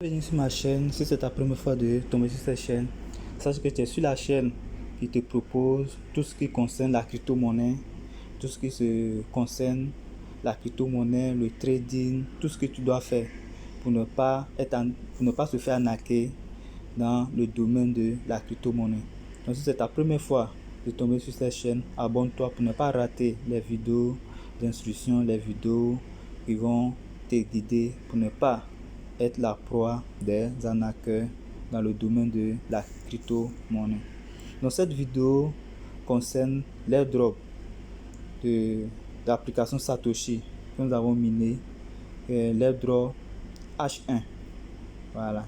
Bienvenue sur ma chaîne. Si c'est ta première fois de tomber sur cette chaîne, sache que tu es sur la chaîne qui te propose tout ce qui concerne la crypto-monnaie, tout ce qui se concerne la crypto-monnaie, le trading, tout ce que tu dois faire pour ne pas se faire arnaquer dans le domaine de la crypto-monnaie. Donc si c'est ta première fois de tomber sur cette chaîne, abonne-toi pour ne pas rater les vidéos d'instruction, les vidéos qui vont te guider pour ne pas être la proie des arnaqueurs dans le domaine de la crypto-monnaie. Donc cette vidéo concerne l'airdrop de l'application Satoshi que nous avons miné, l'airdrop H1. Voilà,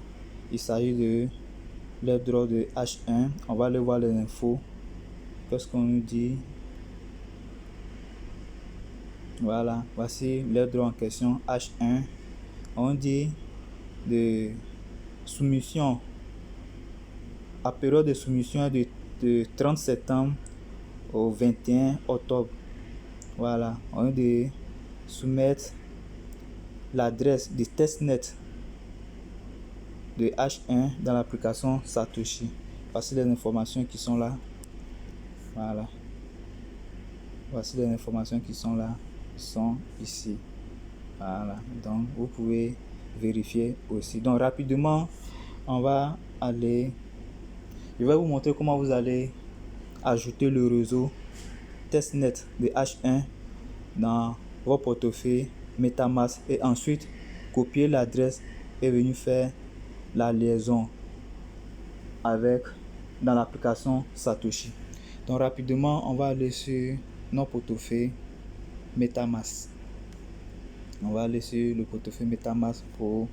il s'agit de l'airdrop de H1. On va aller voir les infos. Qu'est-ce qu'on nous dit? Voilà, voici l'airdrop en question H1. On dit de soumission, à période de soumission de 30 septembre au 21 octobre. Voilà, on dit de soumettre l'adresse du testnet de H1 dans l'application Satoshi. Voici les informations qui sont là. Voilà, voici les informations qui sont là, sont ici. Voilà, donc vous pouvez vérifier aussi. Donc rapidement, on va aller, je vais vous montrer comment vous allez ajouter le réseau testnet de H1 dans votre portefeuille MetaMask et ensuite copier l'adresse et venir faire la liaison avec dans l'application Satoshi. Donc rapidement, on va aller sur notre portefeuille MetaMask. On va aller sur le portefeuille MetaMask pour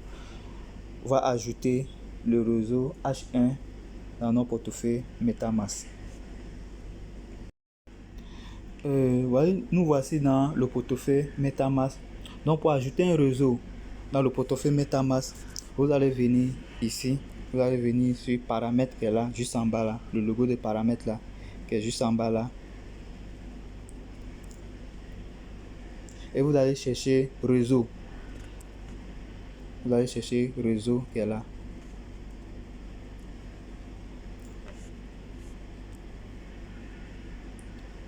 on va ajouter le réseau H1 dans notre portefeuille MetaMask. Nous voici dans le portefeuille MetaMask. Donc pour ajouter un réseau dans le portefeuille MetaMask, vous allez venir ici, vous allez venir sur paramètres qui est là, juste en bas là, le logo de paramètres là, qui est juste en bas là. Et vous allez chercher réseau. Vous allez chercher réseau qui est là.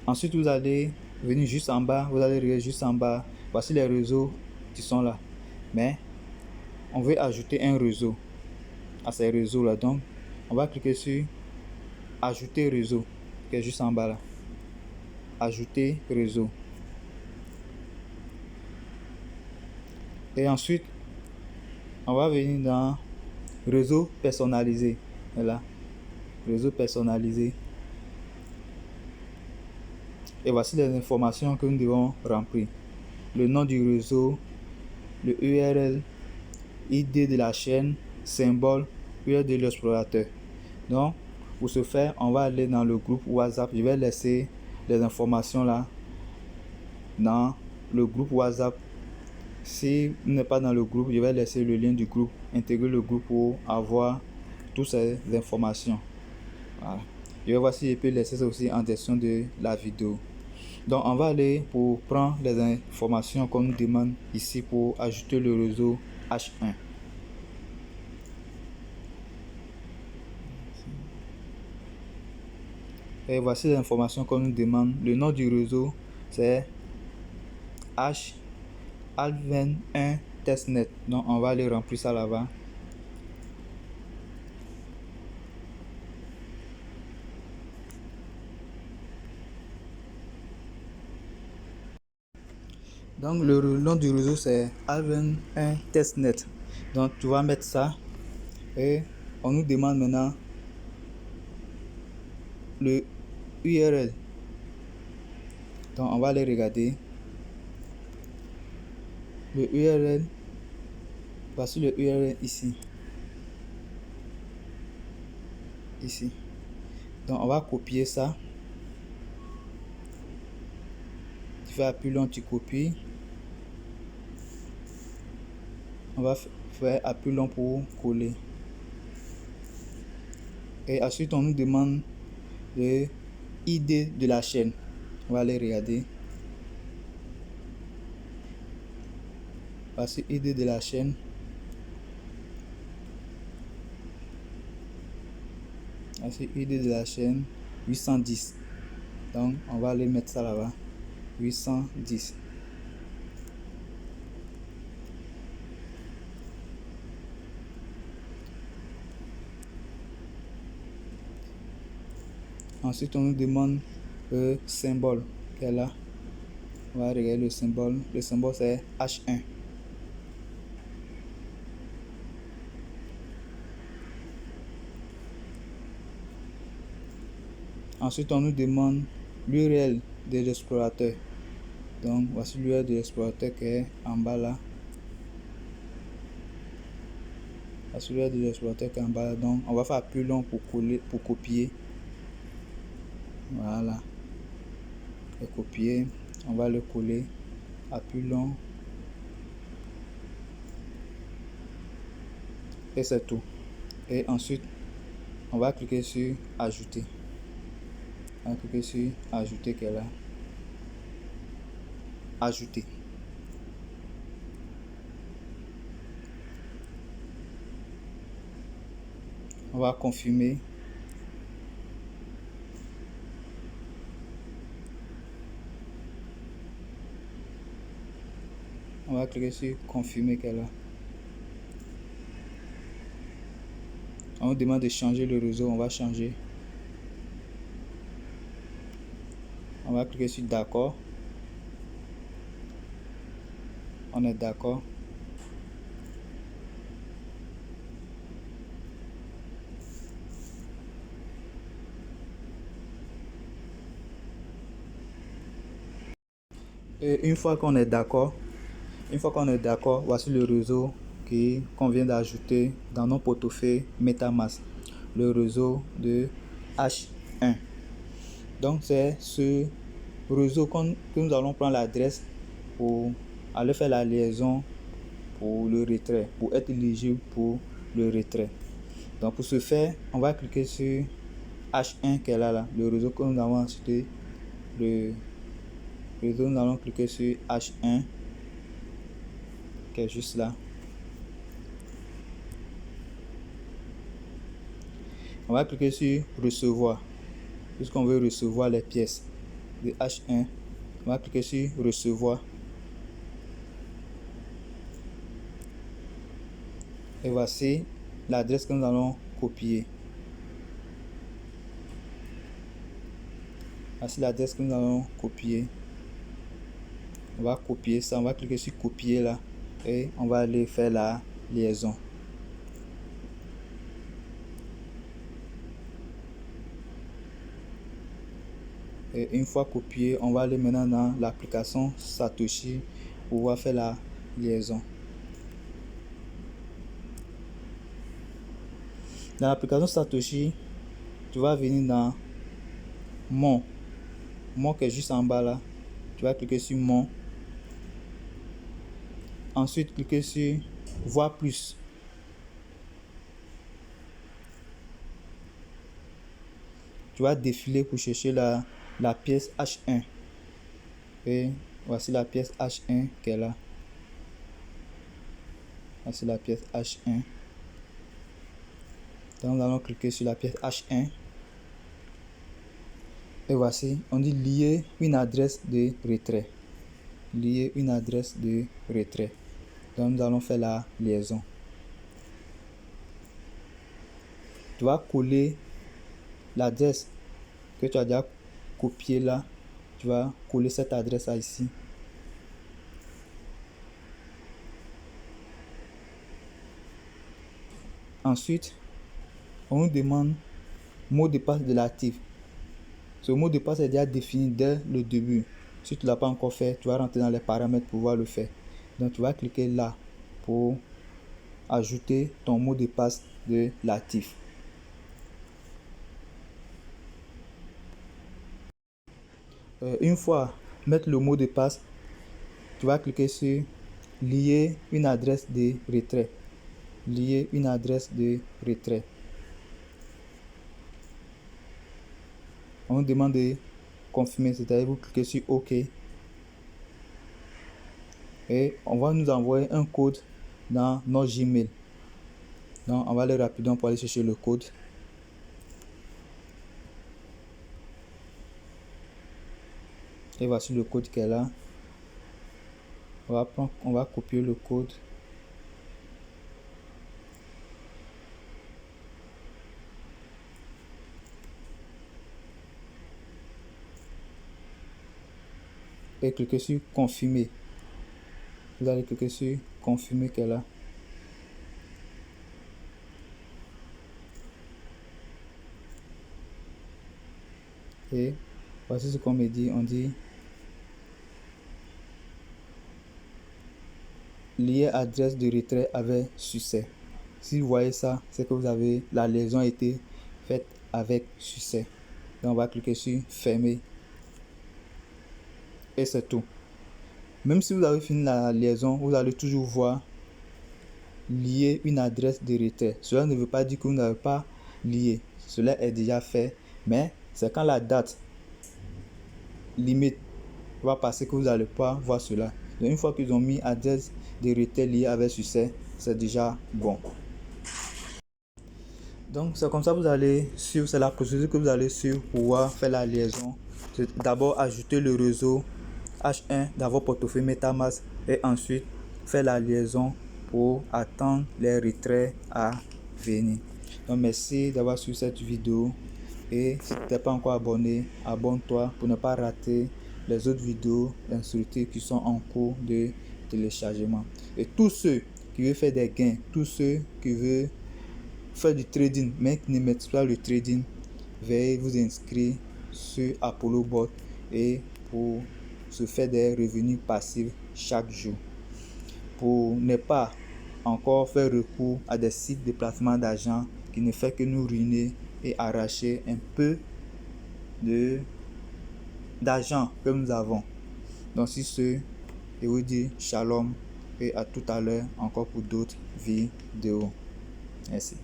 Ensuite, vous allez venir juste en bas, vous allez regarder juste en bas. Voici les réseaux qui sont là. Mais on veut ajouter un réseau à ces réseaux là. Donc, on va cliquer sur ajouter réseau qui est juste en bas là. Ajouter réseau. Et ensuite, on va venir dans réseau personnalisé. Voilà. Réseau personnalisé. Et voici les informations que nous devons remplir. Le nom du réseau, le URL, ID de la chaîne, symbole, URL de l'explorateur. Donc, pour ce faire, on va aller dans le groupe WhatsApp. Je vais laisser les informations là dans le groupe WhatsApp. Si vous n'êtes pas dans le groupe, je vais laisser le lien du groupe, intégrer le groupe pour avoir toutes ces informations. Voilà. Je vais voir si je peux laisser ça aussi en description de la vidéo. Donc on va aller pour prendre les informations qu'on nous demande ici pour ajouter le réseau H1. Et voici les informations qu'on nous demande. Le nom du réseau c'est H1 testnet. Donc on va aller remplir ça là-bas. Donc le nom du réseau c'est H1 testnet. Donc tu vas mettre ça et on nous demande maintenant le URL. Donc on va aller regarder le URL. Voici le URL ici. Ici. Donc on va copier ça. Tu fais appui long, tu copies. On va faire appui long pour coller. Et ensuite on nous demande le ID de la chaîne. On va aller regarder. Voici ID de la chaîne. Voici ID de la chaîne 810. Donc on va aller mettre ça là-bas. 810. Ensuite, on nous demande le symbole qu'elle est là. On va regarder le symbole. Le symbole, c'est H1. Ensuite, on nous demande l'URL de l'explorateur. Donc, voici l'URL de l'explorateur qui est en bas là. Voici l'URL de l'explorateur qui est en bas là. Donc, on va faire plus long pour coller, pour copier. Voilà. Et copier. On va le coller à plus long. Et c'est tout. Et ensuite, on va cliquer sur ajouter. On va cliquer sur ajouter qui est là. Ajouter. On va confirmer. On va cliquer sur confirmer qu'elle est là. On nous demande de changer le réseau, on va changer. On va cliquer sur d'accord. On est d'accord. Et une fois qu'on est d'accord, voici le réseau qu'on vient d'ajouter dans nos portefeuilles MetaMask, le réseau de H1. Donc c'est ce réseau que nous allons prendre l'adresse pour aller faire la liaison pour le retrait, pour être éligible pour le retrait. Donc pour ce faire, on va cliquer sur H1 qui est là, le réseau que nous avons ajouté, le réseau, nous allons cliquer sur H1 qui est juste là. On va cliquer sur recevoir, puisqu'on veut recevoir les pièces de H1. On va cliquer sur recevoir. Et voici l'adresse que nous allons copier. Voici l'adresse que nous allons copier. On va copier ça, on va cliquer sur copier là et on va aller faire la liaison. Et une fois copié, on va aller maintenant dans l'application Satoshi pour pouvoir faire la liaison. Dans l'application Satoshi, tu vas venir dans mon qui est juste en bas là. Tu vas cliquer sur mon. Ensuite, cliquer sur voir plus. Tu vas défiler pour chercher la pièce H1. Et voici la pièce H1 qui est là. Voici la pièce H1. Donc nous allons cliquer sur la pièce H1. Et voici, on dit lier une adresse de retrait. Lier une adresse de retrait. Donc nous allons faire la liaison. Tu vas coller l'adresse que tu as déjà copiée là. Tu vas coller cette adresse là ici. Ensuite, on nous demande mot de passe de l'actif. Ce mot de passe est déjà défini dès le début. Si tu ne l'as pas encore fait, tu vas rentrer dans les paramètres pour pouvoir le faire. Donc tu vas cliquer là pour ajouter ton mot de passe de l'actif. Une fois mettre le mot de passe, tu vas cliquer sur lier une adresse de retrait. Lier une adresse de retrait. On nous demande de confirmer, c'est-à-dire vous cliquez sur OK. Et on va nous envoyer un code dans notre Gmail. Donc on va aller rapidement pour aller chercher le code. Et voici le code qui est là. On va copier le code. Et cliquer sur confirmer. Vous allez cliquer sur confirmer qui est là. Et voici ce qu'on me dit. On dit lier adresse de retrait avec succès. Si vous voyez ça, c'est que la liaison a été faite avec succès. Donc on va cliquer sur fermer. Et c'est tout. Même si vous avez fini la liaison, vous allez toujours voir lier une adresse de retrait. Cela ne veut pas dire que vous n'avez pas lié. Cela est déjà fait. Mais c'est quand la date limite va passer que vous n'allez pas voir cela. Donc une fois qu'ils ont mis adresse de retrait liée avec succès, c'est déjà bon. Donc c'est comme ça que vous allez suivre, c'est la procédure que vous allez suivre pour pouvoir faire la liaison. D'abord ajouter le réseau H1 dans votre portefeuille MetaMask et ensuite faire la liaison pour attendre les retraits à venir. Donc merci d'avoir suivi cette vidéo et si tu n'es pas encore abonné, abonne-toi pour ne pas rater les autres vidéos instructives qui sont en cours de téléchargement. Et tous ceux qui veulent faire des gains, tous ceux qui veulent faire du trading mais qui ne maîtrisent pas le trading, veuillez vous inscrire sur Apollo Bot et pour se faire des revenus passifs chaque jour. Pour ne pas encore faire recours à des sites de placement d'argent qui ne fait que nous ruiner et arracher un peu d'argent que nous avons. Donc sur ce, je vous dis shalom et à tout à l'heure encore pour d'autres vidéos. Merci.